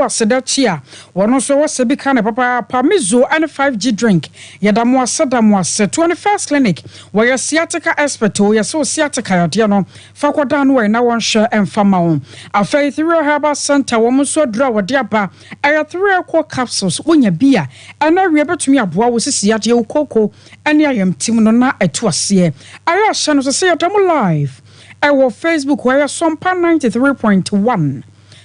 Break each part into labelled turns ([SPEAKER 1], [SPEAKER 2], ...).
[SPEAKER 1] Sedatia, one also was a big kind of papa, Pamizo, and a 5G drink. Yadamwa Sadamwas, 21st clinic, where your sciatica expert, or your so sciatica, Diano, Fakwadan, where no one share and Famaon. A faith through Herbal Center, woman so draw a diapa, I have 3 core capsules, when your beer, and I rebel to me a boy with Siatio Coco, and I am Timonona at Twasie. I ask Shannon to say a double live. I will Facebook where Sompa 93.1.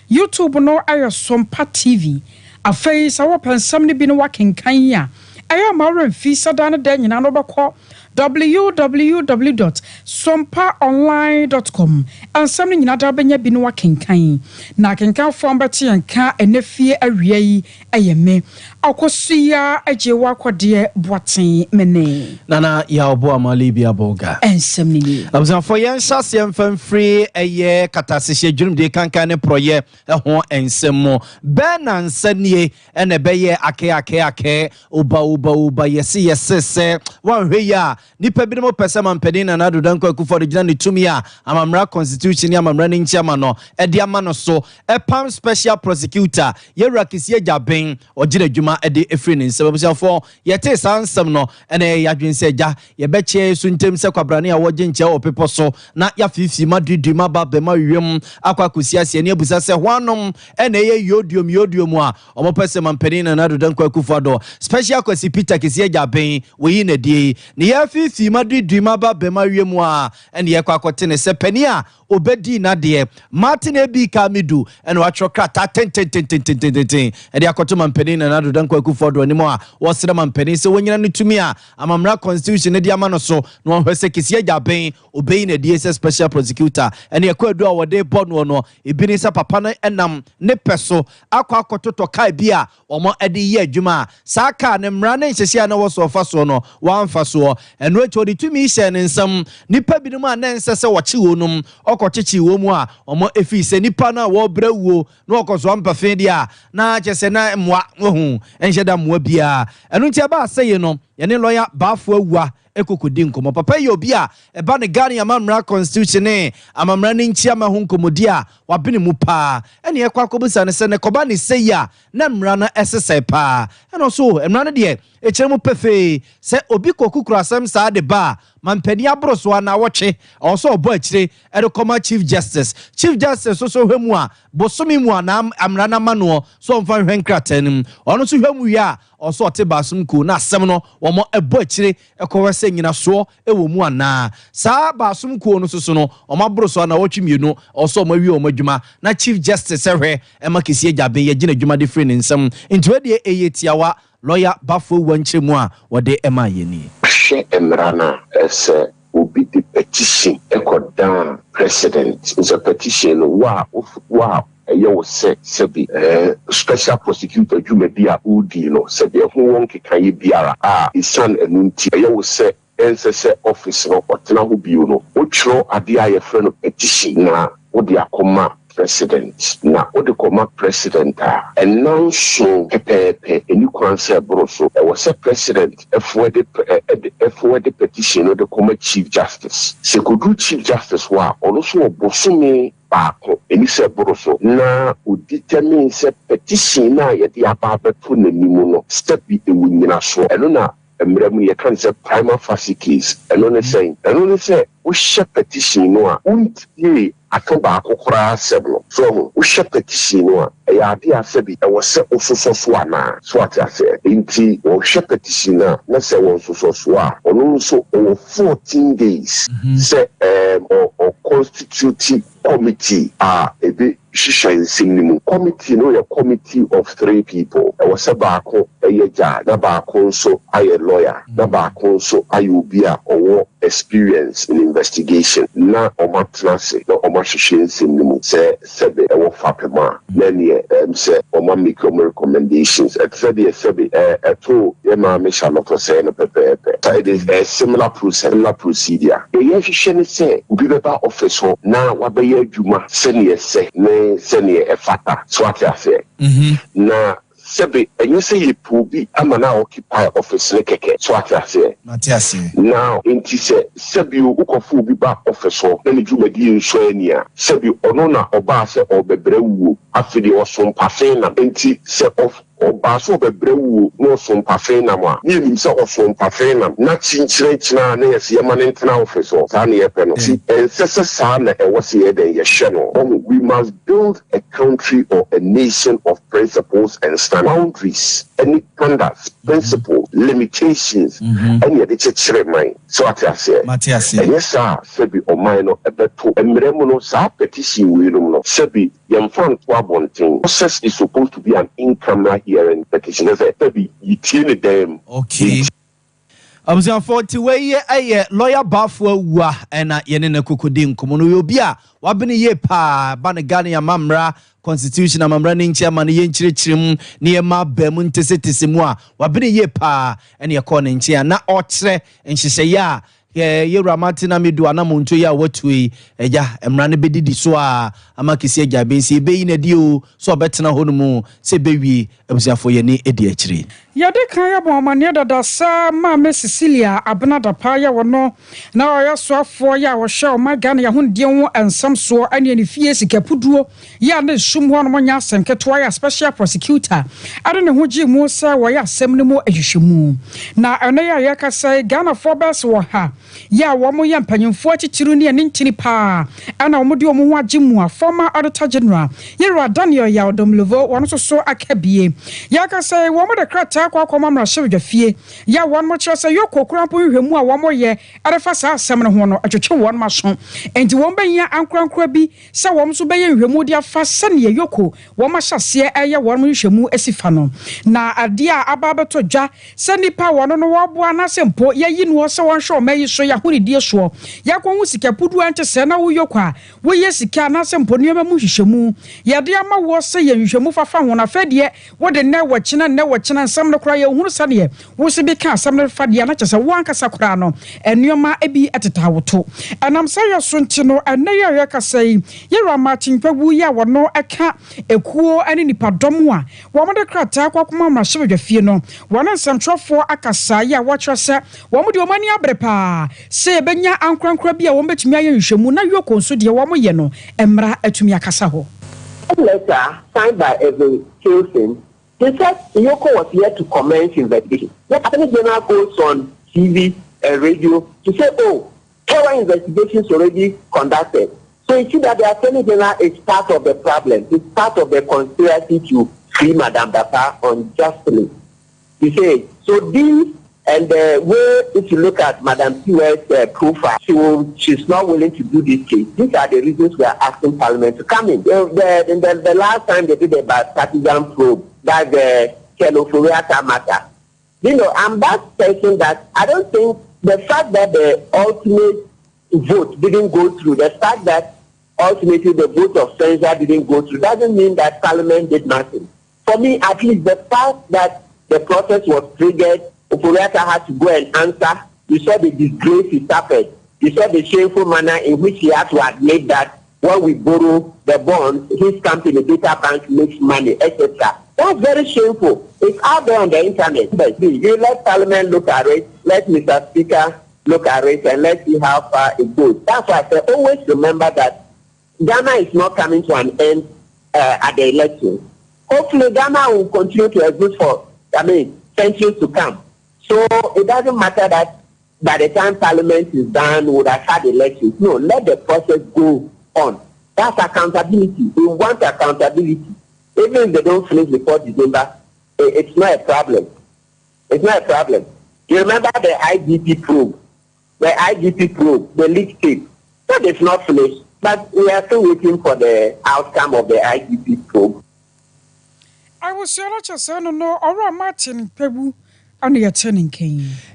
[SPEAKER 1] YouTube no ayo Sompa TV. A face our pen somebody been working Kenya. I am our visa dana den na no bako www.sompaonline.com and something in other benya been working kind. Na kenka from bati and ka enefie awie ayeme. Akosia ejewa kwade boaten mene.
[SPEAKER 2] Nana ya obo amalibia boga.
[SPEAKER 1] Ensemni.
[SPEAKER 2] Abuzan for yen sase mfam free eye katasehye dwum de kankan ne proye ho ensemo. Ben ansanie ene beye ake uba yesi wan hwe ya nipa bi no pese mampedi na nadodan kwaku for gina ne tumi a amamra constitution ni amamra ne nchiama no ede ama no so epam special prosecutor yewra kisi ajaben ogire dwuma ede efri ne nsebabusha for yete sansem no ene yadwense agya yebeche su ntem se kwabrane a woje nche opepo so na yafifi madidi mababa ma wiem akwakusi ase ne abusa se hwanom ene ye yodium a omopese mampedi na nadodan kwaku for do special kwasi Peter kisi ajaben we na die ne yafifi madidi mababa ma wiem a ene ye kwakote ne se pani a obedi na de Martin Ebi Kamidu ene watwokra ta ten ene akoto mampedi na nadodan kwaku for do animo a wosere mampedi se wonyina ne tumi a amamra constitution ne de ama no so no hwese kisi ajaben obei na die se special prosecutor ene yakwadu a wode bono no ebini se papa no enam ne peso akototo kai bia omo ede ye adwuma saka ne mra ne nhyesia na woso fa so no wanfa so eno echodi tumi hye ne nsam nipa binum a na nse se wochi wonum okochichi wo mu a omo efi se nipa na wo brawuo na okoso ampafe dia na chese na mwa ohu enhyeda mwa bia eno ntia ba seye no yene lawyer bafo awua ekokodi nkomo papa ye obi a eba ne Ghana amamra constitution ne amamra ne nchiama ho nkomodi a wabene mu pa ene ye kwakobusa ne se ne koba ne seya na mra na esese pa eno so emra ne de echiremu pefe se obi kokukura asem sa de ba mampani abroso na woche also obo achire edekoma chief justice so hwemu a bosomi mu na amra na mano so mfa hwenkratanum ono so hwemu ya also otebasum ku na asem no womo ebo achire ekowese nyina so ewo mu ana sa basum ku no so no omabroso na wotwemienu also omawi omadwuma na chief justice ehwe emakisi ajabe ye gina dwuma de free ne nsam nti we de eyetiawa lawyer bafo wanchemu a wode ema yeni
[SPEAKER 3] she emrana ese obi the petition ekodan president is a petition wow you say sebi special prosecutor Jumebia Udi no sebi ho won kekaye biara isan enunti you say NSS office no otena ho bio no otro ade aye friend petition na odi akoma president na odi koma president and now so pepe any kwanse broso e was a president forward the petition of the koma chief justice se kodu chief justice wa also obosome baako eni se broso na o determine se petition na ye de ababeto nanimu no step bi ewunyina so eno na emremu ye kan se prima facie case eno ne say o she petition no a untie atoba akokora seblo so o she petition no a ya de asebi e wo se ososo so ana so atase inti o she petition na se wo ososo so a onu so o 14 days se o constitutive committee ebe shisha singing committee no a committee of 3 people e was baako eyeja na baako so aye lawyer na baako so ayobia owo experience in investigation na omatrase na omahwehwe singing se sebe e wo fapema na ne se make recommendations et sebe eto ye ma me shaloto say no pepe so it is a similar procedure e ye hwehwe ne se obi beba office ho na wabe adwuma sene se ne efata so ati afi na sebe and you say you be amana occupy office keke so atase
[SPEAKER 2] Matiase
[SPEAKER 3] now enti se sebi ukofu bi ba office so na dwumadi nso ania sebi ono na oba se obebre wuo afidi osompa fe na enti se of Oba so bebre wu no sompa fe na ma ni nim se osompa fe na chinchire china na yesi yema ne ntena office sa na yepe no si ensese sa na e wose ye den ye hye no we must build a country or a nation of principles and boundaries, any standards, principles, limitations, and yet it's a chire mind. So what I say, yes, sir, Sebi or minor, a better, and Remono, sa petition, we don't know. Sebi, young fan, one thing. Process is supposed to be an income here and petition. Sebi, you tell them.
[SPEAKER 2] Okay. I was on 40 way a lawyer Bafwa wa and Yenina Kukudin Komunubia, Wabini ye pa, Banagani Mamra, Constitution Mamraning Chairman Yen Chirichim, near Ma Bemunte Citisimwa, Wabini ye pa, and your corning chair, not otre, and she say, ya. Ye Ramatina mi do anamuntu ya wotui eja emrane bedi diswa amakisi eja bensi be yin adio so betena honumu se bewi ebusiafo ye ni edi akire
[SPEAKER 1] yade kan ya bo amane dada sa ma me Cecilia abnada pa ya wono na oya soafo ya wo hwe o magane ya hundie ho ensam so ane ne fie sikapuduo ya ne sum ho no nya senketo ya special prosecutor ade ne ho gi mu sa wo ya asem ne mu ahwehwemu na ene ya kasa Ghana for best wo ha ya wo mo ya mpanyimfo achichiru ne ne nchini pa ana wo mo de wo ho agimu a former auditor general Yera Daniel ya odomlevo wono so akabie ya kasa wo mo de krata kwa mamra hye fie ya won mo kire se yokokura po hwemu a wo mo ye arefa sa asem ne ho no atwetwe won ma so enti won benya ankrankra bi se won so beye hwemu dia fa se ne yoko won ma hyase eye won mo hwemu asifa no na ade a ababeto dwa se nipa won no wo boa na sempo ye yi no se won hwe o mayi so ya hori die so ya kwa hu sika pudu ante se na wo yokwa wo ye sika na sempo ne ma mu hwehwemu ye de ama wo se ye hwehwemu fafa ho na fa de wo de na wo kina nsam no kra ye hunu sane wo se bi ka asam no fa de na kyese wo ankasa kra no enuoma ebi etetawoto anam sa ya so nti no anaye ya kasai Yera Martin Pegu ya wono eka ekuo ani nipadom a wo mo de krata kwakoma ma hye fie no wono nsamtrofo akasa ya wo kyerese wo mo de omani abrepa se benya ankrankra bi a wo betumi aye nhwemu na yoko nso de wo mo ye no emra atumi akasa ho
[SPEAKER 4] letter signed by every Kilson. He said Yoko was here to commence investigation. The Attorney General goes on TV and radio to say, oh, our investigations already conducted. So you see that the Attorney General is part of the problem. It's part of the conspiracy to free Madame Dapa unjustly. You say, so this and the way if you look at Madame Tiwai's profile, she's not willing to do this case. These are the reasons we are asking Parliament to come in. The last time they did a partisan probe, that's the Keloforiata matter. You know, I'm that person that I don't think the fact that the ultimate vote didn't go through, the fact that ultimately the vote of censure didn't go through, doesn't mean that Parliament did nothing. For me, at least the fact that the process was triggered, Oforiata had to go and answer. You saw the disgrace he suffered. You saw the shameful manner in which he had to admit that when we borrow the bonds, his company, Data Bank, makes money, etc. That's very shameful. It's out there on the internet. But you let Parliament look at it, let Mr. Speaker look at it, and let's see how far it goes. That's why I say always remember that Ghana is not coming to an end at the election. Hopefully, Ghana will continue to exist for, centuries to come. So it doesn't matter that by the time Parliament is done, we would have had elections. No, let the process go on. That's accountability. We want accountability. Even if they don't finish before December, it's not a problem. It's not a problem. You remember the IGP probe? The IGP probe, the leak tape. That is not finished, but we are still waiting for the outcome of the IGP probe.
[SPEAKER 1] I was saying, no, or Martin Pegu.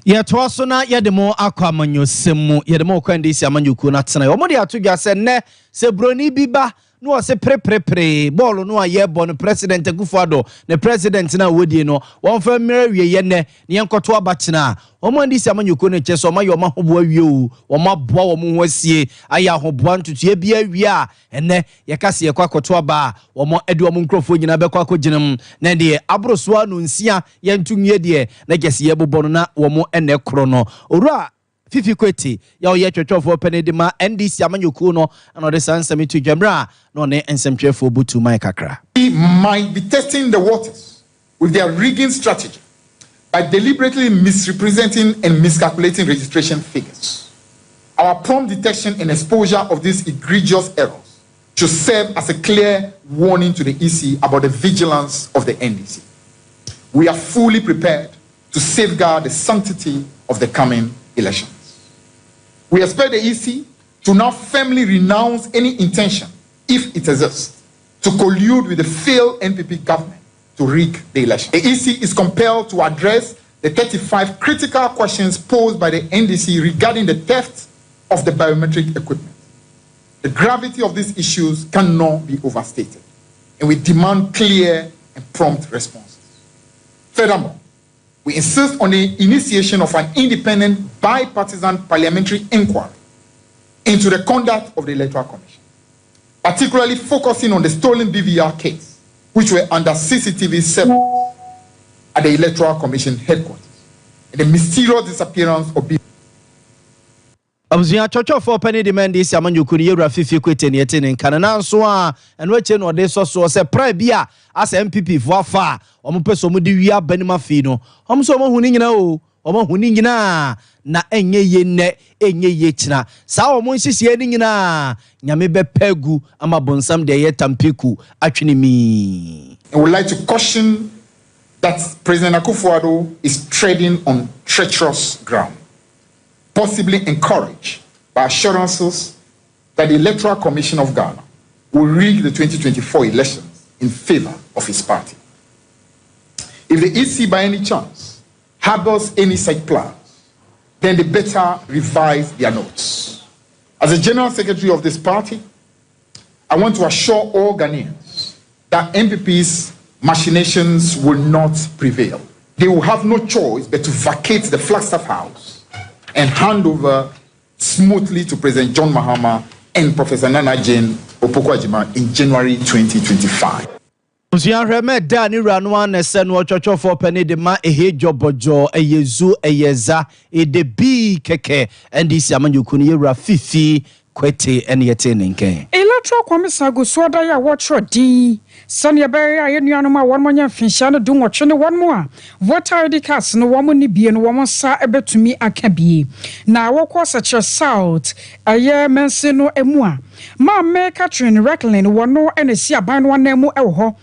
[SPEAKER 2] Yeah, twas na yedemo akwamanyo semu yedemo kwandi si amanyo ku na tena omode atodwa se ne se broni biba no was a pre ball no a born president Gufado the president na wodi no one for Mary yene ni enkoto abachina omo ndi si amanyuko ne cheso ma yoma hobo awie o omo aboa omo ho asie aya hoboa ntutu bia awie a ene yekase yekwa koto aba omo edi omo nkrofo nyina bekwa koginem na de abroso anu nsia yentunwie de na gese yebobɔ no na omo ene kro no owura Fifi Kweti ya oye twetwofo penedima NDC amanyuko no and the sansemi to Jamra no ne ensemtwefo butu mai kakra.
[SPEAKER 5] We might be testing the waters with their rigging strategy by deliberately misrepresenting and miscalculating registration figures. Our prompt detection and exposure of these egregious errors should serve as a clear warning to the EC about the vigilance of the NDC. We are fully prepared to safeguard the sanctity of the coming elections. We expect the EC to now firmly renounce any intention, if it exists, to collude with the failed NPP government to rig the election. The EC is compelled to address the 35 critical questions posed by the NDC regarding the theft of the biometric equipment. The gravity of these issues cannot be overstated, and we demand clear and prompt responses. Furthermore, we insist on the initiation of an independent bipartisan parliamentary inquiry into the conduct of the Electoral Commission, particularly focusing on the stolen BVR case, which were under CCTV surveillance at the Electoral Commission headquarters, and the mysterious disappearance of BVR.
[SPEAKER 2] Abuzia chochofo pani demand isi amanyuko ni yewura Fifi Kweti ne yetene kanana nso a eno ache no de so se pra bia as MPP fo afa omo peso mo di wia banima fi no omo so omo huni nyina o omo huni nyina na enye ye ne enye ye china sa omo nhihie ni nyina nyame be pegu ama bonsam de ye tampiku atwene mi.
[SPEAKER 5] I would like to caution that President Akufo-Addo is treading on treacherous ground, possibly encouraged by assurances that the Electoral Commission of Ghana will rig the 2024 elections in favor of his party. If the EC by any chance harbors any such plans, then they better revise their notes. As the General Secretary of this party, I want to assure all Ghanaians that MPP's machinations will not prevail. They will have no choice but to vacate the Flagstaff House and hand over smoothly to President John Mahama and Professor Nana Jane Opoku-Agyeman in January 2025.
[SPEAKER 2] Usia reme da ni ranwa na se no chochofo pani de ma ehe jobojo eyezu eyeza edebi keke ndisi amanyuku ni yewura Fifi Kweti ene yete nenken.
[SPEAKER 1] Electoral Commission go so da ya watch di sani ebere aye nuanu ma won monya finhia no dum wotwe ne won mo a voter ID cards no wo mo ni bie no wo mo sa ebetumi aka bie na wokọ seche south aye mense no emu a ma me Catherine Recklin wono ene si aban no na emu ewo ho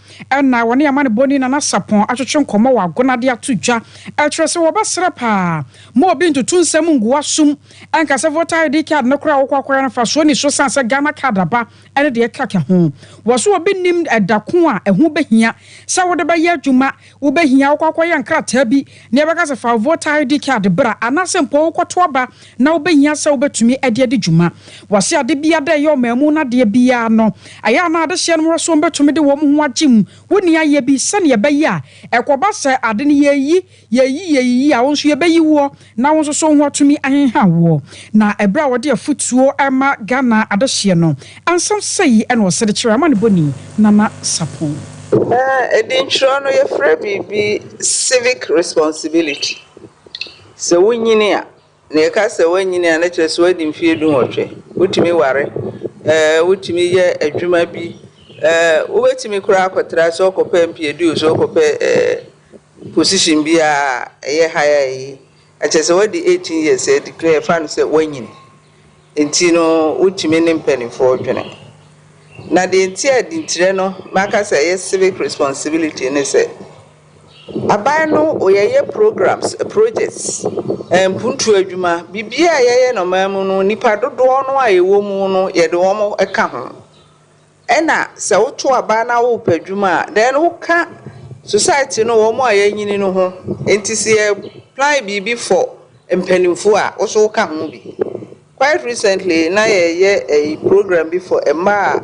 [SPEAKER 1] na woni amane boni na sapon atwetwe nkomo wa agonade atudwa atrese wo basra pa mo obi ntutu nsem nguwa sum anka se voter ID card no kra wokọ na fa so ni so sanse Ghana card aba ene de kaka ho wo so obi nim edako a ehu behia sa wo de ba ye adwuma wo behia wokọ ya nkrata bi ne beka se fa voter ID card bra anase mpo wokọ aba na wo behia sa wo betumi ade dwuma wo se ade bia da ye mamu na de bia no aya na ade hye no so betumi de wo mu ho agim woni aye bi se ne be yi a ekoba se ade ne yeyi a won so ye be yi wo na won so ho atumi ahenha wo na ebra wo de afutuo ema Ghana ade hye no ansam sei ene wo se de kire amane boni nana sapon
[SPEAKER 6] edintro no ye frɛ bibi civic responsibility so wonyini a na ye ka se wonyini a na kire so wadi mfie du hotwe wotimi ware wotimi ye adwuma bi wobetimi kura akotra so okopɛ mpiedu so okopɛ position bi a ye higher yi a kire se wadi 18 years e declare fan se wonyini enti no wotimi ne mpanifo dwene na de ntia dintire no maka say yes civic responsibility ne say aban no oyeye programs projects puntu adwuma bibia yeye no mamu no nipa dodo no ayewo mu no ye de wo eka ho ena se woto aban na wo padwuma then wo ka society no wo mo ayanyini no ho enti se plan bibi for mpanimfo a wo so ka ho bi quite recently na ye a program before Emma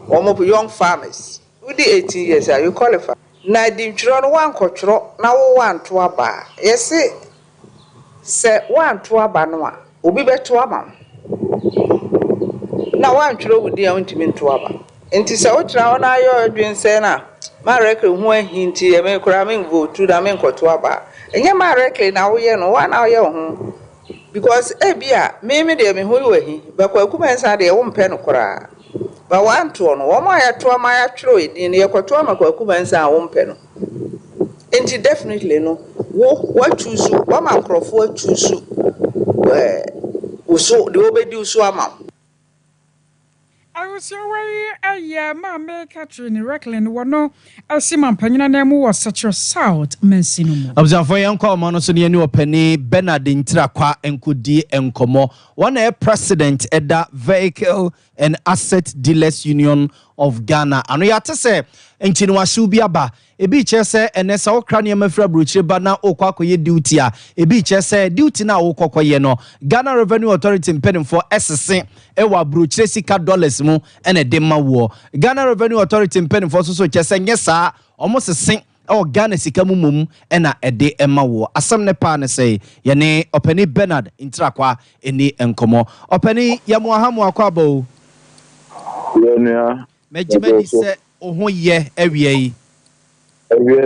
[SPEAKER 6] young farmers. With the 18 years, you qualify. Na di ntwerɛ one kɔtwerɛ na wo one to aba. Yes, sɛ one to aba no a, obi bɛto ama. Na one twerɛ wo di a ntimi nto aba. Nti sɛ wo tena wo na ayɔ adwen sɛ na ma rekle ho ahinti e me kura me vote na me nkɔto aba. Enye ma rekle na wo yɛ no wa na wo yɛ ho. Because ebia me de me ho yɛ hi, bɛkɔ akumensa de wo mpɛ no kora. Ba wan to no wo ma yɛ to ama yɛ twero edin yɛ kɔto ama kɔ akumensa a wo mpɛ no. Enti definitely no wo choose wo ma nkrɔfo choose uso de obedi uso ama.
[SPEAKER 1] I was away Mamma Catherine Recklin, one no, Simon Penina name was such a south, Mensino.
[SPEAKER 2] Observe for young common so near new penny, Bernardine Trakwa and Kudi and Como, one a president at that vehicle and asset dealers union of Ghana. And we have to say, and Chinwasubiaba, a beach say, and as our cranium fra bruche, but now Okwakoye duty, a beach say, duty now Okokoyeno, Ghana Revenue Authority in pending for SSC, Ewa bruche sika dollars mo, and a dema war. Ghana Revenue Authority in pending for so just saying, yes, sir, almost a sing. Oh, Ghana sika mumum ena ede ema wo asam ne pa ne say yene openi Bernard intrakwa eni enkomo openi yamu ahamu akwabo
[SPEAKER 7] yenya
[SPEAKER 2] mejimeni se oho ye ewie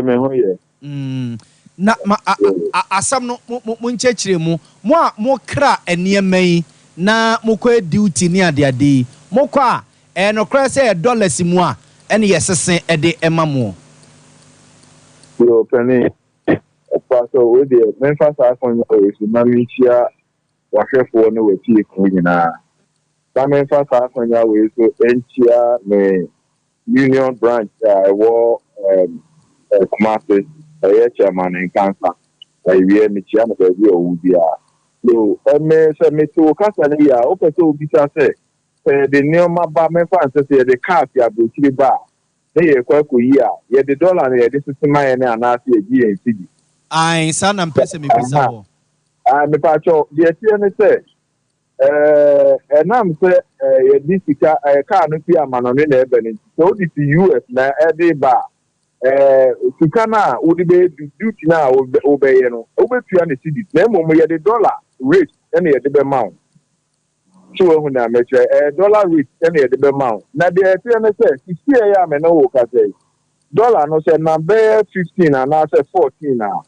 [SPEAKER 7] me ho ye
[SPEAKER 2] na asam no mo nchechire mu mo kra eniema yi na mo kwa duty ni ade mo kwa no kra say dollars mu a ene yesese ede ema mo
[SPEAKER 7] yo penny so we the Memphis iPhone is na michia wahwefo no wati ko nyina na Memphis iPhone ya we so enchia me union branch wo Kumasi chairman in cancer we michia no be owudia so me se me to kasa ni ya o pese obi sa se the new ba Memphis say the car ya bo chiri ba ye kwako yi a ye the dollar na ye de sistema ye na na ase egi en sidi
[SPEAKER 2] ai sana mpese me bisa ho
[SPEAKER 7] me pa cho de tie ne se enam se ye di sika car no fi amano ne na ebe ne so di US na e de ba sika na wo de be duty na wo be ye no wo be tua ne sidi na mo ye the dollar rate e na ye de be mount so when I met dollar rate any the amount. Now the say ya me no ka say dollar no say number 15 and now say 14 now.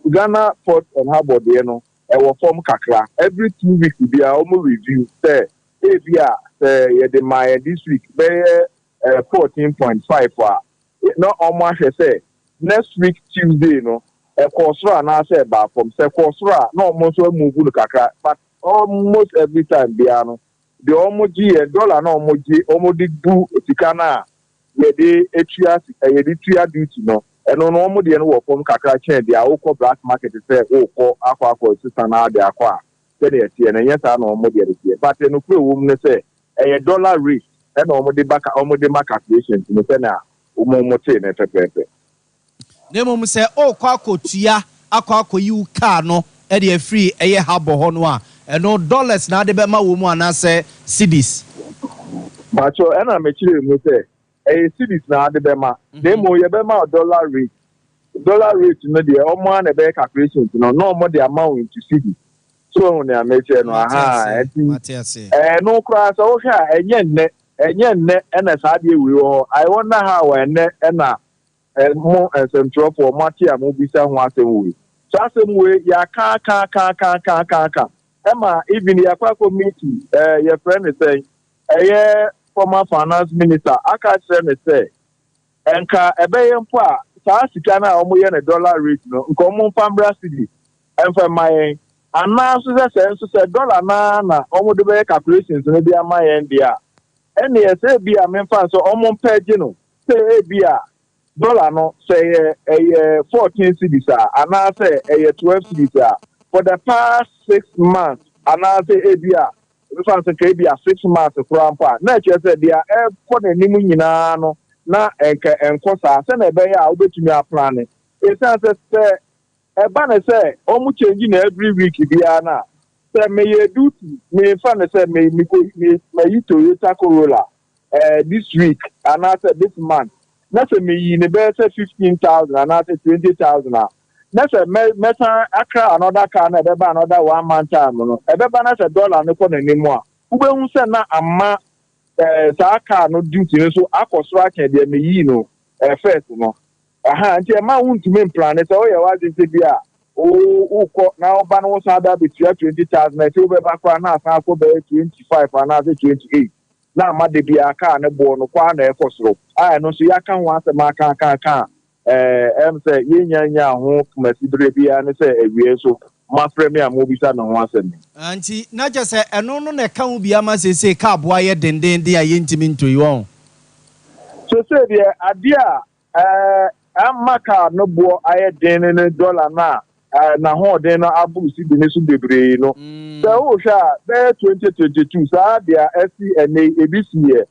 [SPEAKER 7] Ghana Port and Harbour there no e wo form kakra every 2 weeks be almost review say bia say the my this week be 14.5 for no almost say next week Tuesday no e kosra na say ba from say kosra no almost move kakra but almost every time biano the omoji dollar na omoji du etikana ye de etua ye de tua duty no eno no omo de no wo form kakra chen dia wo black market say wo ko akwa sister na de akwa say de tie na yesa na omo de tie but no kure wo mu say dollar rate eno omo de back calculation no say na omo te na pepepe
[SPEAKER 2] nemo mu say o kwa kotua akwa yi car no e de free eye habo ho no a no dollars na de be ma wo mu anase cedis
[SPEAKER 7] bacho ena me chire mu se cedis na de be ma de mo ye be ma dollar rate no de omo na be calculation no omo de amount into cedis so na me chire no aha no kra so hwa enye nne ena sa de wi ho I wonder how enne ena mo ensentro for mati am bi sa ho asem wi so asem wi ya ka Emma, even the Aqua Committee, your friend is saying, former finance minister, I can't say, and a bayan pa, Sasikana, almost $1 rate, no, common Fambra City, and for my and now, so said, dollar na, almost the way calculations, and be a my end, yeah. And yes, be a Memphis, so almost pay, say, be a dollar, no, say, 14 cities, and I say, 12 cities, for the past 6 months, and I say, Abia, this one say, 6 months of Rampa. Nature said, they are for the Nimunano, na and Cosa, send a bay out to me a planet. It says, a banner say, almost changing every week, Diana. Say, may you do me, fun, say, may you to Toyota Corolla. this week and I said this month. That's a me in the best 15,000 and I said 20,000 now. That's a metal accra another car and another 1 month time. No, that's $1 no for anymore. Who send na ama car no duty so akosra can be me no first no. Nti e ma won to me plan so ye wa dey bia now ban was other between 20,000 I say we back na asan ko be 25 and I say 28. Na ma de bia car ne bo no kwa na e kosoro. No so ya kan wa se ma kan say nya ho kumasibre bia ne say ewie so ma premier mo bisa no ho asem.
[SPEAKER 2] Anti na je say eno no na ka hu bia ma say ka boa ye denden de aye ntimi ntoyi won.
[SPEAKER 7] So say dia adia amaka no bo aye den ne dollar na ho den no abu si bi ne so bebre no so o sha be 2022 sa dia SCNA ebisiye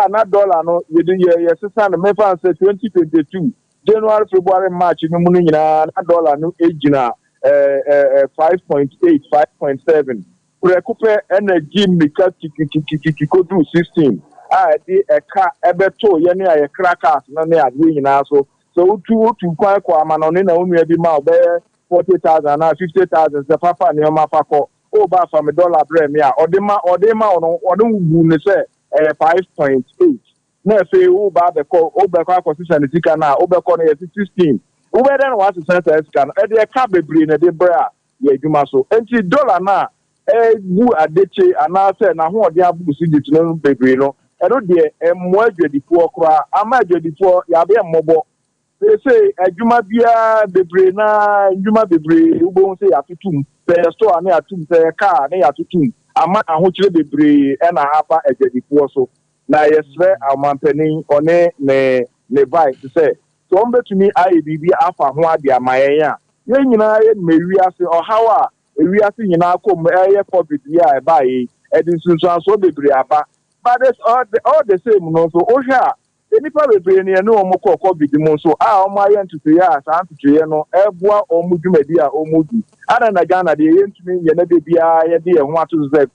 [SPEAKER 7] na dollar no ye sesa no me fan say 2022 January February March no mu nyina na dollar no ejina 5.8 5.7 kurekupe energy mika kiki ko do 16 di eka ebeto ye ne aye crackers no ne ade nyina so tu kwa ama no ne na onua bi ma obe 40,000 na 50,000 the papa ne ma fakọ o ba fa me dollar bre me a odema ono wu ne se 5.8 na fe o ba be ko acquisition sika na o be ko na 16 o be den what center sika na e de ka bebre na de bra ye adwuma so enti dollar na wu adeche ana se na ho ode abu si dit no bebre no e do de mo adwadifo kra ama adwadifo ya be mmobo they say adwuma bia bebre na adwuma bebre ubo say atutum pe store na atum pe car na atutum ama ahokyere bebre e na hapa adwadifo so na yesre amampani one ne vice say so ombetumi IBB afa ho ade amayen a ye nyina ye mewi ase ohawa ewi ase nyina akom eye covid ya e ba yi edin sunsun so bebre aba but it's all the same no so ohwa enipa bebre ne no omo covid mo so omo aye ntutu ya sa ntutu ye no ebua omo dwumadi a omo du ana na Ghana de ye ntumi ye na de bia ye de ye ho ato ze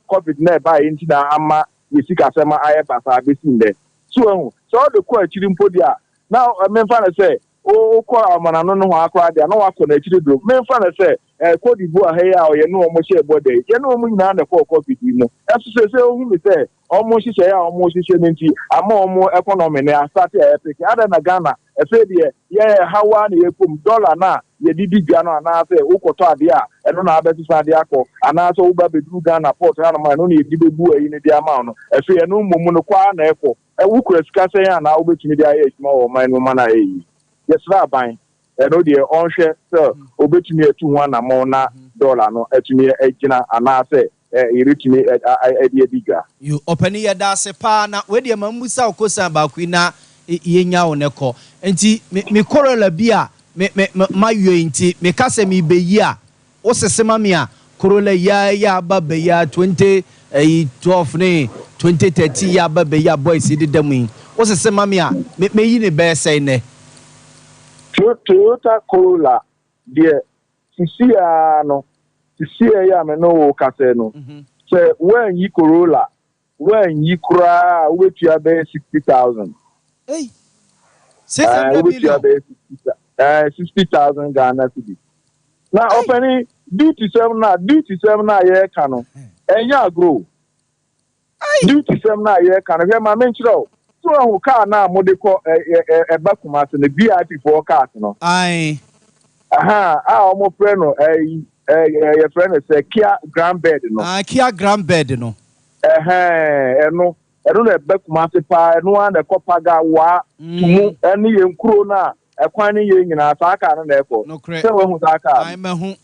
[SPEAKER 7] covid na ba yi ntina ama yesika sema aye pasa besinde so the ko achiri mpodi a now memfa na say o ko amana no ho akwa de na wakọ na achiri do memfa na say kodi bu a he ya o ye no omo hye bode ye no omo nyina na ko covid no eso se o hu mi say omo hye ya omo hye nti ama omo economy na start e pick ada na Ghana e fe de ye hawa na ye kom dollar na ye didi bia no ana say ukoto ade a eno na abetu sa ade akọ ana so uba bedu Ghana port na ma no na ye didi bebu ayi ne de ama no e fe eno momu no kwa na ekọ wukura sika say ya na obetumi de aye ekuma wo man no mana eyi yesra ban eno de onhwe so obetumi atu ho na mo na dollar no atumi agina ana say iritumi ade diga
[SPEAKER 2] you open ye da se pa na we de mamusa okosan ba ku na yenya wo ne ko enti me korola bia ma yue nti me kase me beyi a wo sesema me a korola ya ba be ya 2012 ne 2013 ya ba be ya boys de damu wo sesema me a me yi ne be sei ne
[SPEAKER 7] Toyota Corolla de sisia ya me no kase no se when yi Corolla when yi kura we tua be 60,000
[SPEAKER 2] hey 600 million
[SPEAKER 7] 60,000 Ghana cedi. Now opening duty 7 na ye kano. Enya grow. Duty 7 na ye kano. Here ma menchiro. So who car na mo de ko bakuma se the VIP for car no.
[SPEAKER 2] Ai.
[SPEAKER 7] Omo friend no your friend say Kia Grand Bed no.
[SPEAKER 2] Kia Grand Bed no.
[SPEAKER 7] Eno na bakuma se pa eno an de kopaga wa tumu eni ye nkuro na ekwan ni ye nyina aka na eko se we hu aka
[SPEAKER 2] ai mehu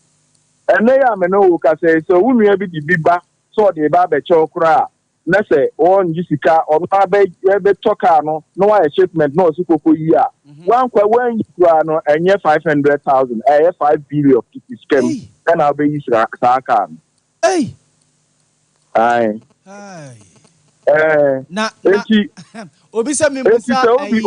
[SPEAKER 7] ene ya me no ka se so wunua bi di biba so de ba be che okura na se on jisika on ba be toka no no wa shipment no so koko yi a wan kwa wan yikura no enye 500,000 5 billion to scam na be yi aka
[SPEAKER 2] ai na obi se me musa
[SPEAKER 7] ai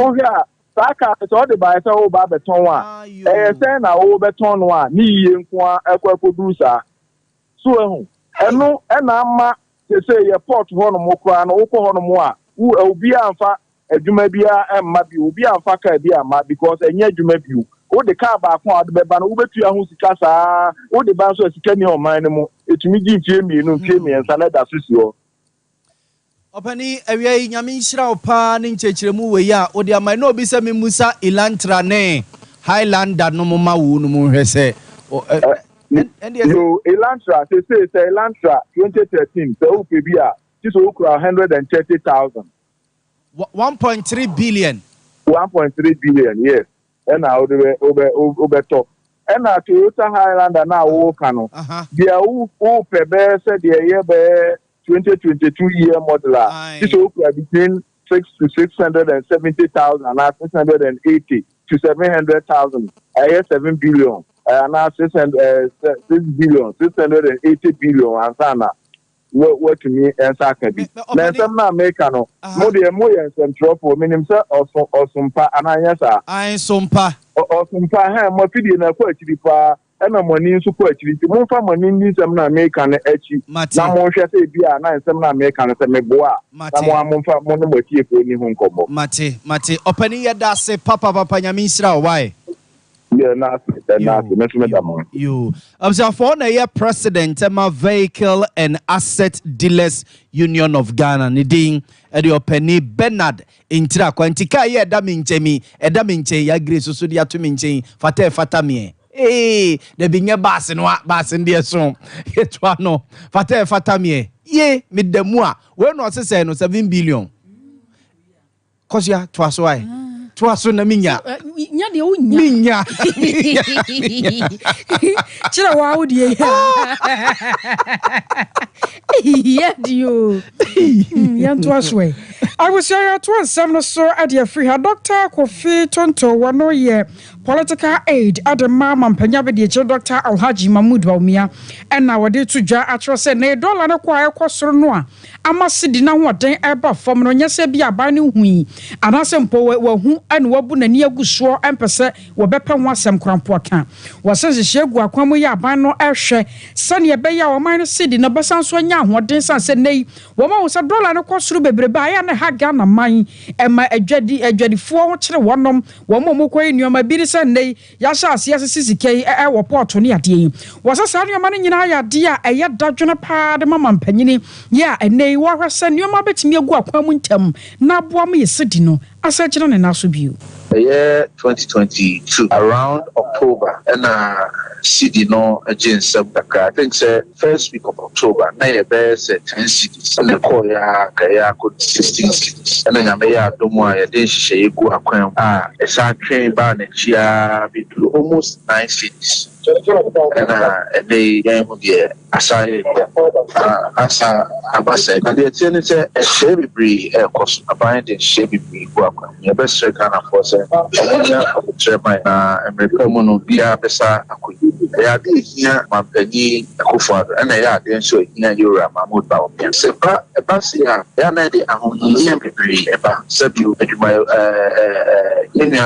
[SPEAKER 7] Saka so the buy so ba beton wa say na o beton wa ni yiye nko akwakodu sa so ehu eno na ama se ye port ho no mo kra no wo ko ho no mo a obi amfa adwuma bia emma bi obi amfa ka bia ma because enye adwuma bi o de ka ba ko ade beba no wo betu ahu sika saa wo de ba so sika ni o man no mu etumi gi fie mienu fie miensa na da so si ho
[SPEAKER 2] Opani ewie nyame nhyira opa ne nchechiremu we ya odi amai no obi se memusa Elantra ne Highlander no mama wu no mu hwese
[SPEAKER 7] no Elantra say Elantra 2013 so o pe bia ti so okura 130,000
[SPEAKER 2] 1.3 billion
[SPEAKER 7] 1.3 billion yes and now obe top and now Toyota Highlander now wo kano dia wo pe be say dia ye be 2022 year model this will between 6 to 670,000 and 680 to 700,000 7 billion and now 6 billion 680 billion and sana what to me and sakabi na some na make no mo de mo yen some trouble minim say osumpa ananya sa
[SPEAKER 2] ai sompa
[SPEAKER 7] osumpa ha mo fidie na kwa akiri pa na money nso kwa akiri ti mo fa money ni sem na make na achi na mo hwe say bia na sem na make na se meboa na mo fa mo no matie ko ni hu nkomo
[SPEAKER 2] mate opani yeda se papa nyame nsira why
[SPEAKER 7] yeah na
[SPEAKER 2] you observe for na year president ma vehicle and asset dealers union of Ghana ni din e de opani Bernard intira kwantika ye da minchemi e da minche ya grace so dia to minchen fata me de binye base no base ndie so yetwa no fata me ye midemu a we no se no 7 billion kosia twa so ai twaso na minya
[SPEAKER 1] nya de unya
[SPEAKER 2] minya
[SPEAKER 1] chira wa udie ya dio ya twaso e I was here at one seminar so at your free her Dr. Kofi Tonto wano ye political aid at the mama mpanyabe de Dr. Alhaji Mahmoud Baumia and now we to ja atro say na dollar na kwa kwasoro no a amasidi na hoden eba fom no nyese bia ba ne hui anase mpo wa hu an wabu na ni aguso empese wo bepa ho asem krampo aka wasense hyegu akwamu ya ban no ehwe sane be ya o man sidi na besan so nya hoden san se nei wo ma wo sa dollar na kwasoro bebreba ya na ha Ghana man ema adwadifo ho kire wonom wo mo koyi nneoma bi se nei ya sha ase sisikai wo port ne ade yi wo sa sa nneoma ne nyina ya de a eye dadwene pa de mama mpanyini ya nei wo hwese nneoma betimi agu akwamu ntam na boam yesidi no asachira ne naso biu
[SPEAKER 8] the year 2022 around October and city no agents I think say first week of October na ye be say 10 cities and call ya kaya ko 16 cities and na me ya domo ya den hye egu akwan esa train ba na chia be almost 9 cities and they game here aside asa abase and the thing is a shebe bree cost about the shebe bree go akwan ye be say Ghana for say chairman America mono bia pesa akoyi ya dey here mampani akofo and ya dey so here Euro Mahmoud Baumia se ba se ya na dey ahonye bree eba sabi adwuma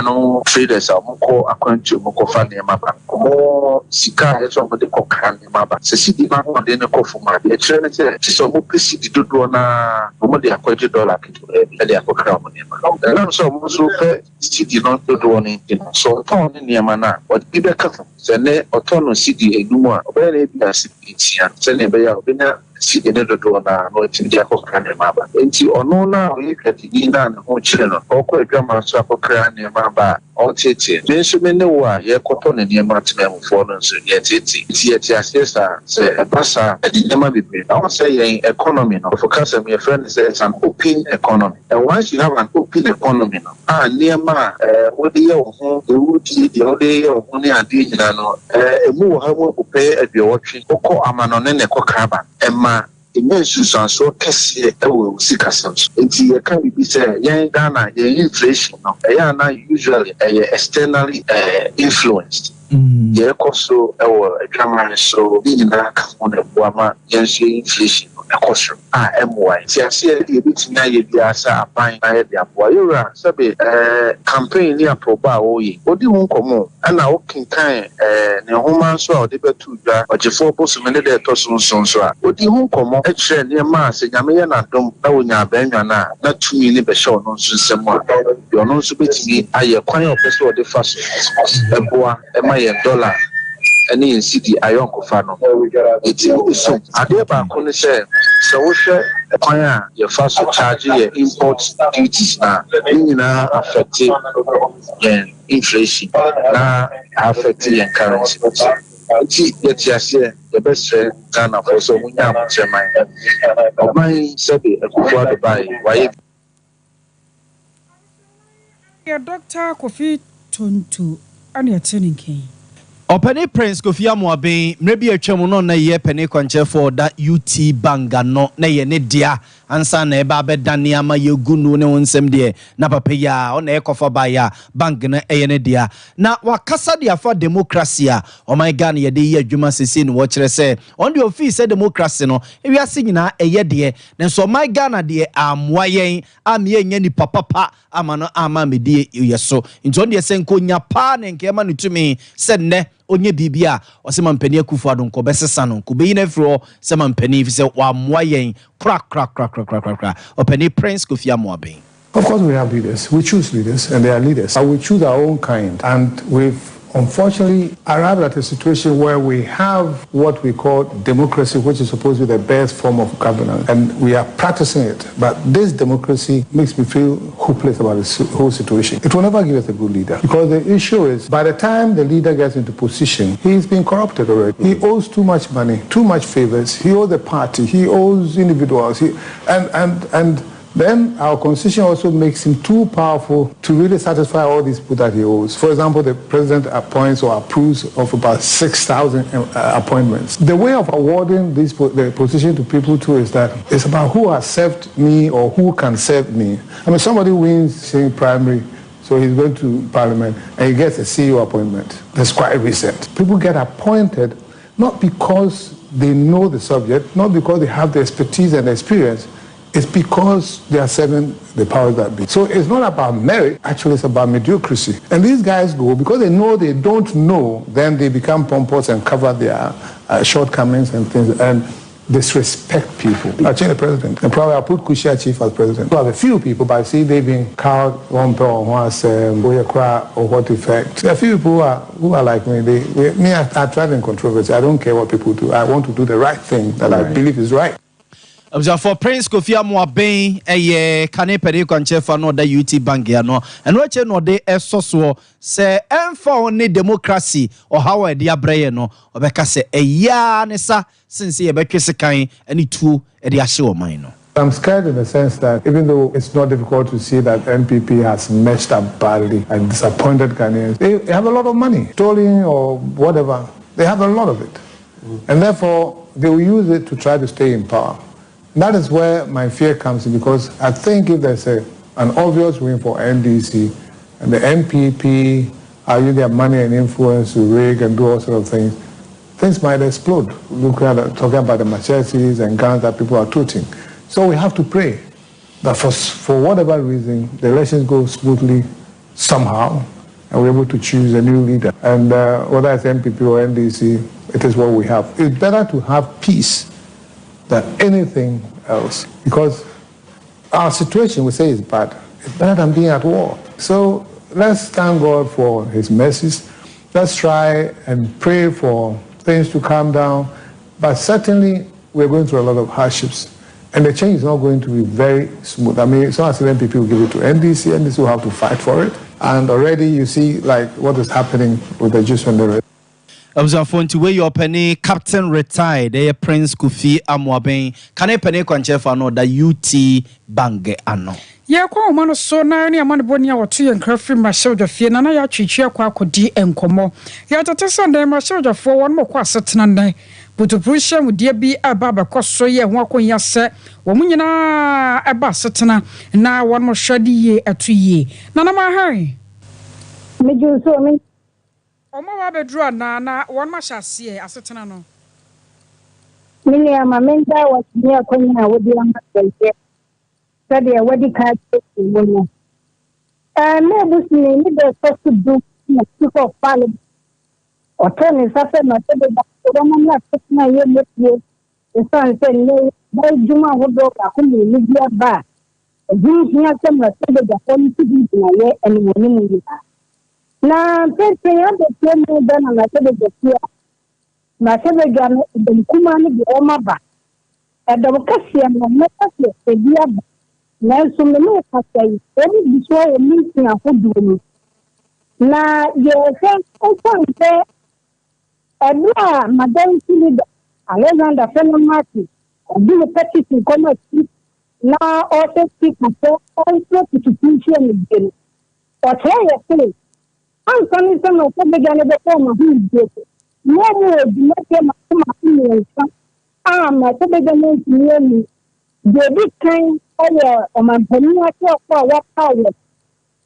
[SPEAKER 8] no traders amko akwantu mko fa ne maba mo sika eso mo de kokran ne maba se sidi ma mo de ne kofo ma de chere ne se so mo pesi di dodo na mo de akwaje dollar kitu e de akokran mo ne ma na so mo so fe sidi no dodo ne so ton ne ma na o bi be ka se ne otono sidi edumu a obe na bi asiti tia se ne be ya obe na sidi ne dodo na no ti di akokran ne maba enti ono na o yekati ni na ho chere no okọ edwama so akokran ne maba Otete menso mene wa ye koto ne niema tememfo no nso ye tete tie asesa se ebasa niema bibre na say yen economy no focus am your friend says an open economy and once you have an open economy no niema wodi ye ho ewudi de wodi ye ho ne ade nyina no emu ha mo ope aduowotwe kokọ amano ne kokaba ema immense so kesi ewo sikasams enti ye can be say yen Ghana ye inflation no na usually externally influenced yɛrekɔ so ɛwɔ adwaman so ne nyinaa ka ho na ɛboama yɛnso inflation ɛkɔ so a ɛmmoa nti aseɛ deɛ yɛbɛtumi ayɛ biara sɛ aban na yɛde aboa yɛwura sɛbe campaign ne aproba a wɔyɛ ɔdi ho nkɔmmɔ ɛna wokenkan ne nhoma nso a ɔde bɛto dwa ɔgyefoɔ bosome ne deɛ ɛtɔ so nson so a ɔdi ho nkɔmmɔ kyerɛ nneɛma a sɛ nyame yɛ n'adom na wɔnya abɛnwa no a na tumi ne bɛhyɛ ɔno nso nsɛm a deɛ ɔno nso bɛtumi ayɛ kwan a ɔpɛ sɛ ɔde fa so ɛboa ɛma yɛn dollar ɛne yɛn cedi ayɔnkofa no ɛti so adeɛ baako ne sɛ wohwɛ kwan a yɛfa so charge yɛ import duties na ne nyinaa affect yɛn inflation na affect yɛn currency nti yɛte aseɛ yɛbɛsrɛ Ghanafoɔ sɛ ɔmunya abokyerɛman ɔman sɛbe Akufo-Addo bae wayɛ
[SPEAKER 1] Dr. Kofi Tonto ane yɛte ne
[SPEAKER 2] Openi Prince Kofi Amoaben mrebi atwam no na ye pene kwanche for that UT banga no na ye ne dia ansa na eba abedane ama ye gunu ne wonsem de na papa ya o na ekofa ba ya bank na ye ne dia na wakasa dia for democracy oh my god ye de ye adwuma sese no wo kire se on the office democracy no ewiase nyina eye de na so my Ghana de amwa yen amye nya ni papa ama no ama medie ye so nti on de senko nya pa ne nke ma no tumi se ne onye bibia o se mampani Akufo-Addo nko besesa no ko beyi na fro se mampani fi se wa moa yen kra Openi Prince Kofi Amoaben.
[SPEAKER 9] Of course we have leaders, we choose leaders and they are leaders, but we choose our own kind, and we've unfortunately arrived at a situation where we have what we call democracy, which is supposed to be the best form of governance, and we are practicing it. But this democracy makes me feel hopeless about the whole situation. It will never give us a good leader, because the issue is by the time the leader gets into position, he's been corrupted already. He owes too much money, too much favors. He owes the party, he owes individuals, and then our constitution also makes him too powerful to really satisfy all these people that he owes. For example, the president appoints or approves of about 6,000 appointments. The way of awarding the position to people too is that it's about who has served me or who can serve me. I mean, somebody wins, say, primary, so he's going to parliament and he gets a CEO appointment. That's quite recent. People get appointed not because they know the subject, not because they have the expertise and experience. It's because they are serving the powers that be. So it's not about merit, actually it's about mediocrity. And these guys go, because they know they don't know, then they become pompous and cover their shortcomings and things, and disrespect people. I'll change the president, and probably I'll put Kushia Chief as president. So I have a few people, but I see they've been cowed, one per or what effect. There are a few people who are like me. I try in controversy. I don't care what people do. I want to do the right thing that I believe is right.
[SPEAKER 2] For Prince Kofi Amoaben kane pere kwanche fa no da UT bank ya no eno ache no de esoso se emfa oni democracy or how e dia breye no obeka se eya ne sa since ye betwese kan ani tu e de ahye o man no.
[SPEAKER 9] I'm scared in the sense that even though it's not difficult to see that NPP has messed up badly and disappointed Ghanaians, they have a lot of money, stolen or whatever. They have a lot of it. And therefore, they will use it to try to stay in power. That is where my fear comes in, because I think if there's an obvious win for NDC and the NPP are using their money and influence to rig and do all sorts of things might explode. Look at talking about the machetes and guns that people are tooting. So we have to pray that for whatever reason, the elections go smoothly somehow and we're able to choose a new leader. And whether it's NPP or NDC, it is what we have. It's better to have peace than anything else, because our situation, we say, is bad. It's better than being at war. So let's thank God for his mercies. Let's try and pray for things to calm down. But certainly, we're going through a lot of hardships. And the change is not going to be very smooth. I mean, some people will give it to NDC, NDC will have to fight for it. And already you see, like, what is happening with the Jews and the rest.
[SPEAKER 2] Observe to where your penny captain retired, Prince Kofi Amoaben. Can a penny conchef no the UT bange ano?
[SPEAKER 1] Yeah, kwa umano so na ni amani boni ya watu ya nkrafri Marshal Jafie na ya chichia kwa kodi enkomo. Ya tatesa nde Marshal Jafie wano kwa setina nde. Butupusha mudie bi ababa kwa soye wako yase. Wamunyina eba setina na wano shadi ye atu ye. Na nama hari?
[SPEAKER 10] Mejuso
[SPEAKER 1] Oma wa bedru na won ma hyase asetena no.
[SPEAKER 10] Mini amamenda was near Konya with the ambassador. Said the wedding card woman. Neighbors need the first to do people of Parliament. Or turn is after my table back to the woman that took my year next year. The son said, no, by Juma would go back on the Libya bar. And he has some table the phone to be in a way and winning. Now, first thing I have to tell you, then I said the fear. My favorite gun, the Kumani, the Omaba. At the Occasion, no matter the dear. Nanso me no kasai ebi biso e meeting akodu na ye se ofanse ebra madam leader Alexander Fenomarty obi the petition committee na also speak for also to petition again but here say I'm coming some of the beginning the form of his no more do not get my my beginning the big kind of my penny for what power.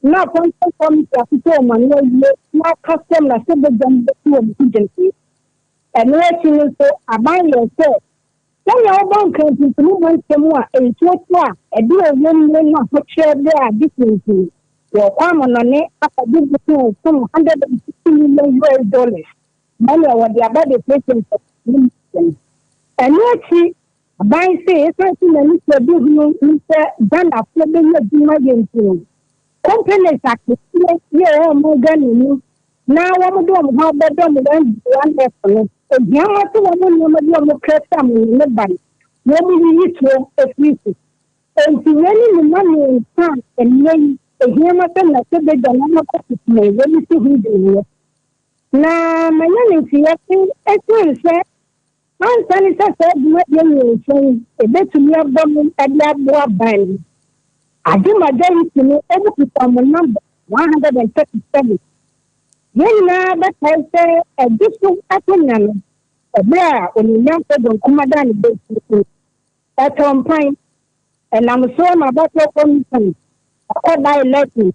[SPEAKER 10] Now, from the man, no custom like the agency. And let you know, I buy yourself. Then your bank can be moving somewhere and what a dear woman not share there differently. Your common on it after this between some $160 million. Money what the about the patient. And let's by say, something that Mr. Big done a flooding of the emergency. Companies are here, more gun. Now, one of them have better than one effort. A young woman, no custom in the body. Nobody needs to appreciate it. And to many money in France and then a human that said the number of may really see who do it. Now, my name is here, it's said. Man, Senator said, "What you saying? A bit to me of them at that band. I do my daily to me every time number 137. Then now that I say a different opinion. A bear when you young people come down the at some point, and I'm so about your commission. I buy letting.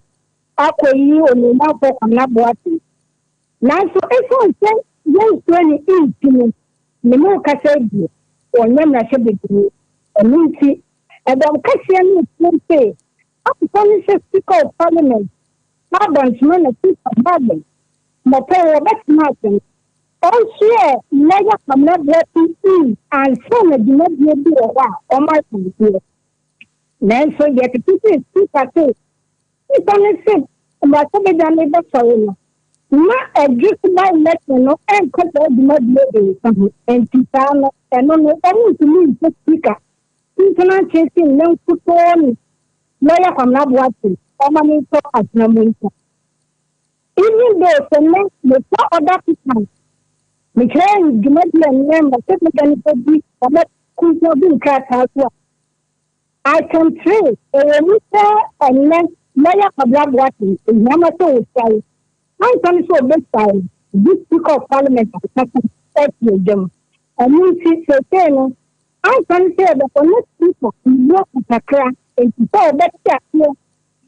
[SPEAKER 10] I call you on the mouth of I'm not watching. Now, so if I say, yes, 20 the more Cassadi or Yamna Shabby, a Minty, and the Cassian will say, after Commission Speaker of Parliament, Marban's man of people of Marban, Motor West Martin, all share, Naya from not letting in, and so I do not be a while, or Martin here. Then so yet the people speak at it. It's only said, about somebody done it for not a gift by lesson and cut the mud and Titana and on the only to me the speaker. Internet chasing young football, lawyer from not watching, or money talk as no winter. Even though the next the four other people, McLean, Jumadla, and member, technically, but could not be cut as well. I can trace a remitter and then lawyer from not watching in Yamato style. I'm coming to a big time. This Speaker of Parliament has taken them. And you see, I'm coming to say that for next people, you work with a crack and to say that here,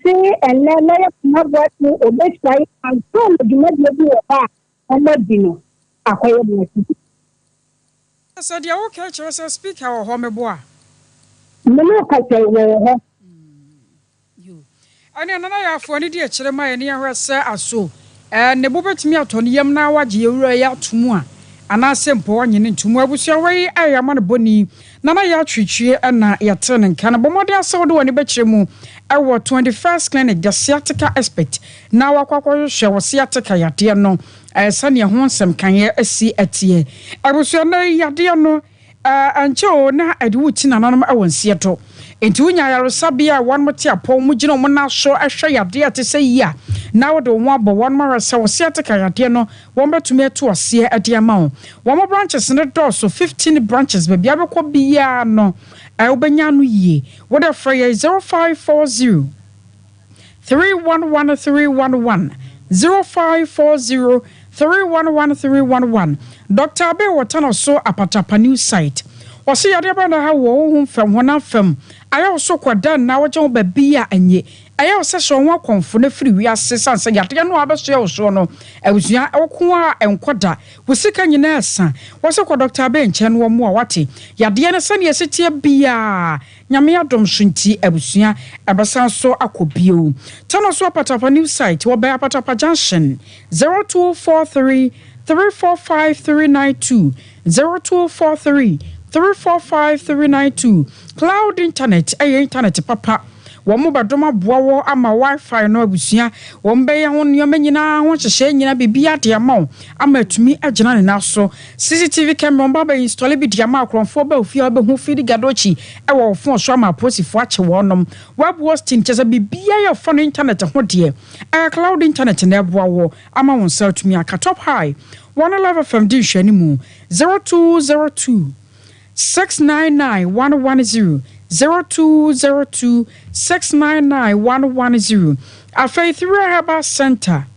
[SPEAKER 10] say and then let us not work with a big time and so the not be a bar and not dinner. I hear you.
[SPEAKER 1] So, the okay, just speak our home boy.
[SPEAKER 10] No, I say, well,
[SPEAKER 1] you. And then I have one idea, Chelema, and here I say, I saw. Ne bobet mi atoni yam na waje ewura ya tumu a ana sempo anyene tumu abusua wei ayama ne boni na na ya twitwie na ya tene nka na bomode asawo de woni bekire mu ewo 21st clinic the sciatica expert na wakwakwo hwe wo sciatica yade no sane ho nsem kan ye asi atie abusua na yade no anche o na ade wuti na nanom ewo nsie to enti unya yarosabia wan moti apom mu gina mo na so ahwe yade ate se yi a na wo de wo abo wan mara se wo sciatica yade no won betumi eto ase ade ama wo won branches ne do so 15 branches be bia be ko bia no obenya no yie wo de frey 0540 311311 0540 311311 Dr. Abe Watano so apatapa new site wasi yade ba na ha wo hu fam hona fam ayo so kwada na wo je ba bia anye aya se so won konfo na firi wi ase sanse yade no abeso ye so no abusua okun a enkoda wo sika nyina esa wo se ko Dr. Benche no mo a wate yade ne sane yesetie bia nyame adom sunti abusua abasan so akobio tano so patapa new site wo be patapa junction 0243 345392 0243 345392 cloud internet internet papa womo badoma boawo ama wifi no abusua wombe ya ho nyoma nyina ho hyehye nyina bibia de ama ama atumi agina ne naso CCTV camera mba ba install bi de ama akronfo ba ofia ba hu fidi gadochi e wo fon so ama posifo ache wonom web hosting chese bibia ya fon internet ho de cloud internet na boawo ama won sa atumi aka top high 111 FM di hwanimu 0202 699 0202 699 Afei through Herbal Center.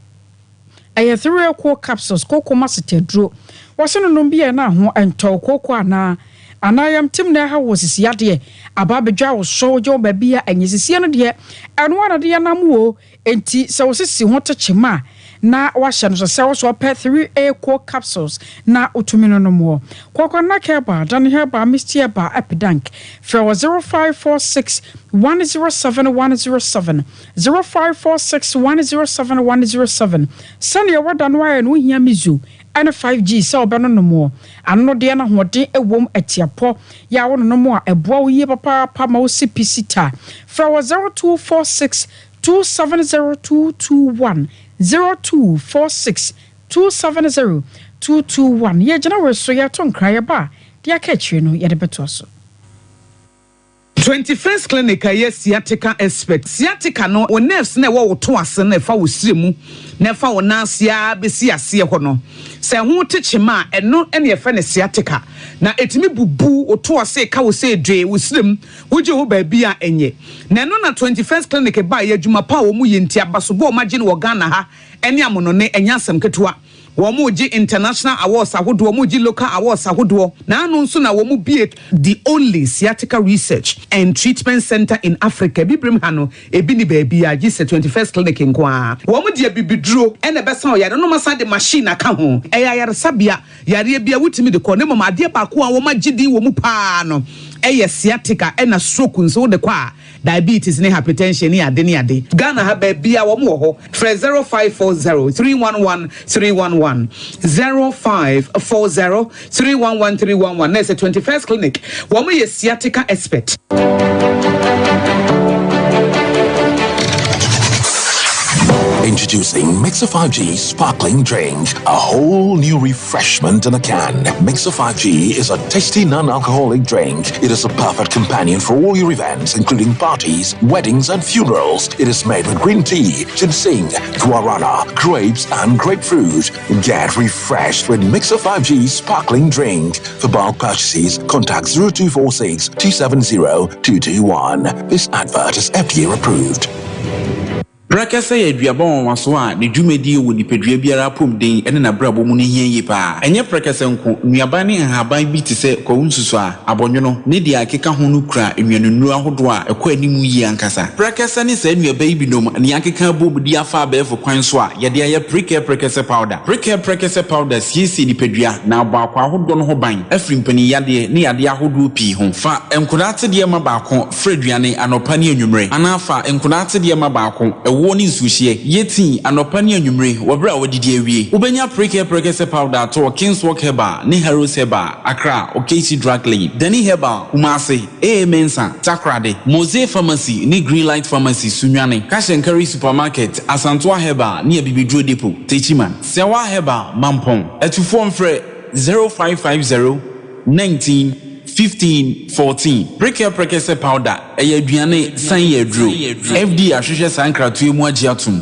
[SPEAKER 1] Aya through Cocoa capsules, Cocoa Masite Dro. Wasn't no be na ho ento Cocoa na. Anayam tim na ha was yade. Ababeja was show jo babia and yesisia no de. And one of the anamuo enti so sisi ho chima. Na washa no so so pet 3A core capsules na utumino no mo kwakwa na keba dan herba mistia ba epidank for 0546 107 107 0546 107 107 send your word and why no hia mizu and 5G so be no mo ano de na hode ewom atiapo ya wono no mo a eboa wo ye papa ma wo sipisita for 0246 270221 0246 270 221 ye jana we so ya ton kraye ba dia ka chire no ye de beto so
[SPEAKER 11] 21st clinic yes sciatica expert sciatica no o nerves na wo to ase na fa wo siremu na fa wo nasia be si ase ho no se ho techema eno ene ye fa ne sciatica na etimi bubu o to ase ka wo se dwe wo sirem wo je wo ba bia enye na no na 21st clinic ba ye adwuma pa wo mu ye ntia baso bo ma je no Ghana ha ene amono ne enya asem ketewa Womuji international awards ahodo womuji local awards ahodo na anu nso na womu be the only sciatica research and treatment center in Africa bibrim ha no ebi ni baabi a gise 21st clinic nkoa womu de bibiduro ene besa o yare no masa de machine aka ho eya yare sabia yare bia wutimi de ko ne mama ade ba ko a wo magidi womu pa no eye sciatica ena stroke nso de kwa diabetes ne hypertension ne ade ne ade Ghana ha ba bia wo mo ho 0540 311 311 0540 311 311 na 21st clinic wo mo ye sciatica expert.
[SPEAKER 12] Introducing Mixer 5G Sparkling Drink, a whole new refreshment in a can. Mixer 5G is a tasty non-alcoholic drink. It is a perfect companion for all your events, including parties, weddings, and funerals. It is made with green tea, ginseng, guarana, grapes, and grapefruit. Get refreshed with Mixer 5G Sparkling Drink. For bulk purchases, contact 0246 270 221. This advert is FDA approved.
[SPEAKER 13] Brakasa ye duabon waso a ne dwumedi wo nipadua biara pom den ene na brabo mu ne hienyi pa enye brakasa nko nuaban ne haban bi te se ko nsusu a abonwono ne dia akeka ho no kura enwanunu ahodo a ekọ animu yi ankasa brakasa ne sa nuaban bi nom ne akeka bobudi afa abefo kwan so a ye de aye brakasa powder siesi nipadua na aba akwa ahodo no ho ban afri mpani yade ne yade ahodo pi ho fa enkodate de ma baako freduane anopa ne anwumre anafa enkodate de ma baako woni nsuhie yeti anopa ne anwumre wobra wodidi awie ubenya prekese powder to Kingswalk Herbal ne Heroes Herbal Accra Okesi Drug Lane Dani Herbal Kumase Mensa Takrade Mose Pharmacy ne Greenlight Pharmacy Sunwane Cash and Carry Supermarket Asantoa Herbal ne Bibidro Depot Techiman Sewa Herbal Mampong etufo mfre 0550 19 15-14 prekese powder aduane san ye dro FD ahwehwe sankratu emu agiatum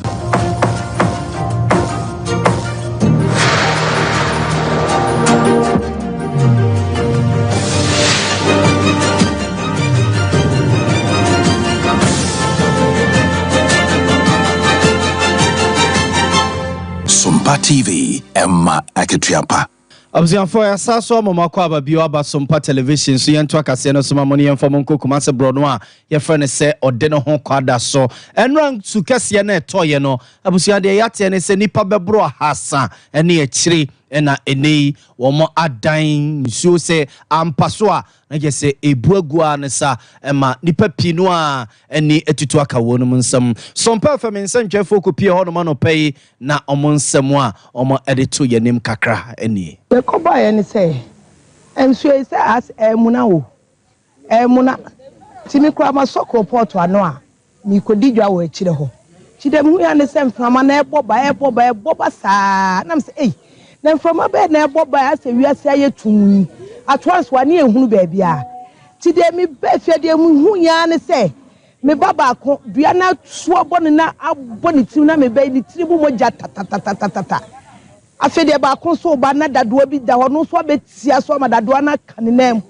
[SPEAKER 12] Sompa TV Emma Aketiapa
[SPEAKER 2] Abzianfo ya saso mama kwa babio aba Sompa television so yento akase no so mamoni yemfo monko kumase bro no a ye frɛ ne sɛ ɔde no ho kwada so enran su kase na etoye no abusua de yate ne sɛ nipa bɛbro hasa ene akyiri ena enei womo adan nsuo sɛ ampaso a na je sɛ ebuagua ne sa ema nipa pinu a eni etutu aka wo no nsam Sompa fam nsantwe fokopie ho no ma no pɛi na ɔmo nsam a ɔmo edito yenim kakra eni
[SPEAKER 14] Koba ye ni say ensuo yi say as emuna wo emuna timi kura ma sokro port ano a mi kodi dwa wo akire ho chide mu ya ne say mframa na ebo ba saa na me say na mframa be na ebo ba ase wiase aye tum atwans wa ne ehunu ba bia chide mi be fiade mu hu ya ne say me baba ko dua na suo bone na abone tim na me be ni tribu moja ta afede ba kon so ba na dadoa bi da ho no so betia so ma dadoa na kanenam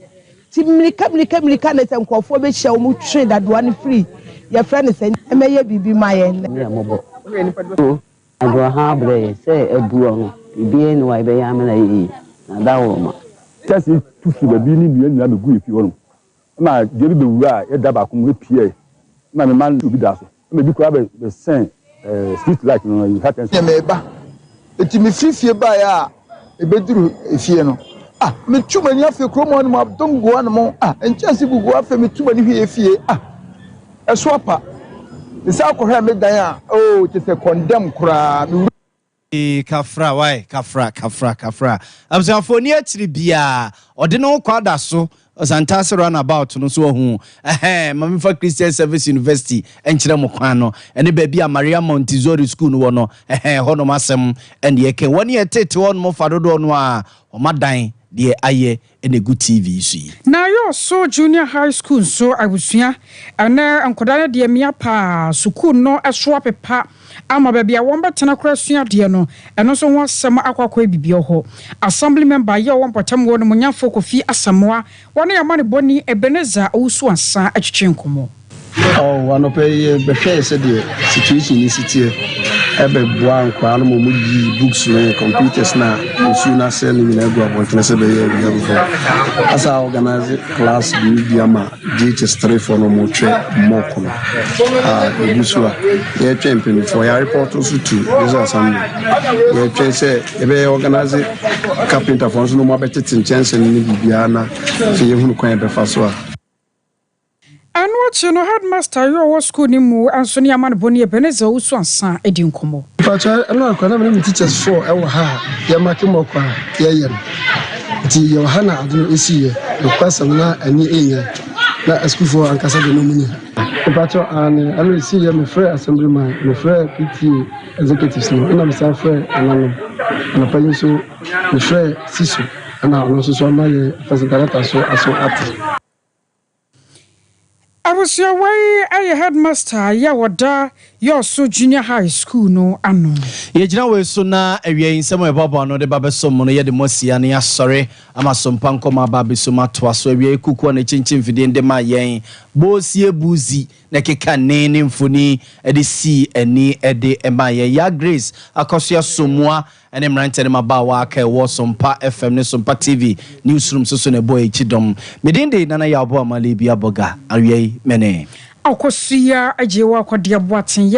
[SPEAKER 14] ti mlika na se nkofo be hia o mu twe dadoa ne free ye friend se emeye bibi ma ye
[SPEAKER 15] ya mobo adoa ha bre se ebuo no bibi no wa be ya me na yi na dawo ma
[SPEAKER 16] tasi tusu ba bi ni nua nua me gu efi ho no na geri be wura e da ba ko mu pie na me man obi da so me bi kura be sen street light no you happen
[SPEAKER 17] me ba eti mi fifie ba ya ebeduru efie no me tuma ni afi kromo no abdongo an mo enchase gugu afi me tuma ni hwe efie eso apa se akohwe me dan a te se condemn kura
[SPEAKER 2] kafra why kafra abzanfo ni atiri bia ode no kwada so Santase runabout no so hu Mamifa Christian Service University enkyere mo kwan no ene ba bia Maria Montessori School no no hono masem ene ye ken woni etete won mo fadodo no a o madan de aye enegu TV so
[SPEAKER 1] na yo so junior high school so abusua ana ankoda de mia pa school no eso apepa ama ba bia won betena kura sua de no eno so ho asem akwakwa bibio ho assembly member ye won potam wo no munyafo kofi asamoa wona ya mane boni Ebeneza usu asa atwetwe nkomo
[SPEAKER 18] wano pe be hwe se de situation ni sitie ebe bua nkwa no mo gi books no computers na usu na sel ni na go abon se be ye asa organize class bi ama GH3 for no mo twe moko no ebusua ye champion for ya report to this assembly ye twen se ebe organize carpenter for no mo betete chance ni bibia na se ye hunu kwan be fa so
[SPEAKER 1] Anwachi no headmaster yo school ni mu anso ni amane boni Ebeneza usu ansa edi nkomo.
[SPEAKER 18] Pacha eno akwa na me teachers 4 ewo ha ya make mokwa ya ye. Ti yo ha na adu esiye no kwasam na ani enye na school for ankasa de no muni. Pacha anu esiye me free assemblyman me free PT executives no na me sa free anano na payin so me free siso na no so ma ye president so aso ati.
[SPEAKER 1] I was your way a headmaster ya wada your so junior high school no ano
[SPEAKER 2] ye gina we so na awie nsem e baba no de baba som no ye de mosia ne asore ama Sompa nkoma baba so mato aso awie kuku na chinchin fide nde ma yen bosie buzi na keka ne mfoni e de si ani e de e ma yen ya Grace akosia somua ene mrante ne maba wa aka wo Sompa FM ne Sompa TV newsroom so ne boy chidom medinde nana ya abo amale bia boga awie mene
[SPEAKER 1] akosia ajewa kwade aboaten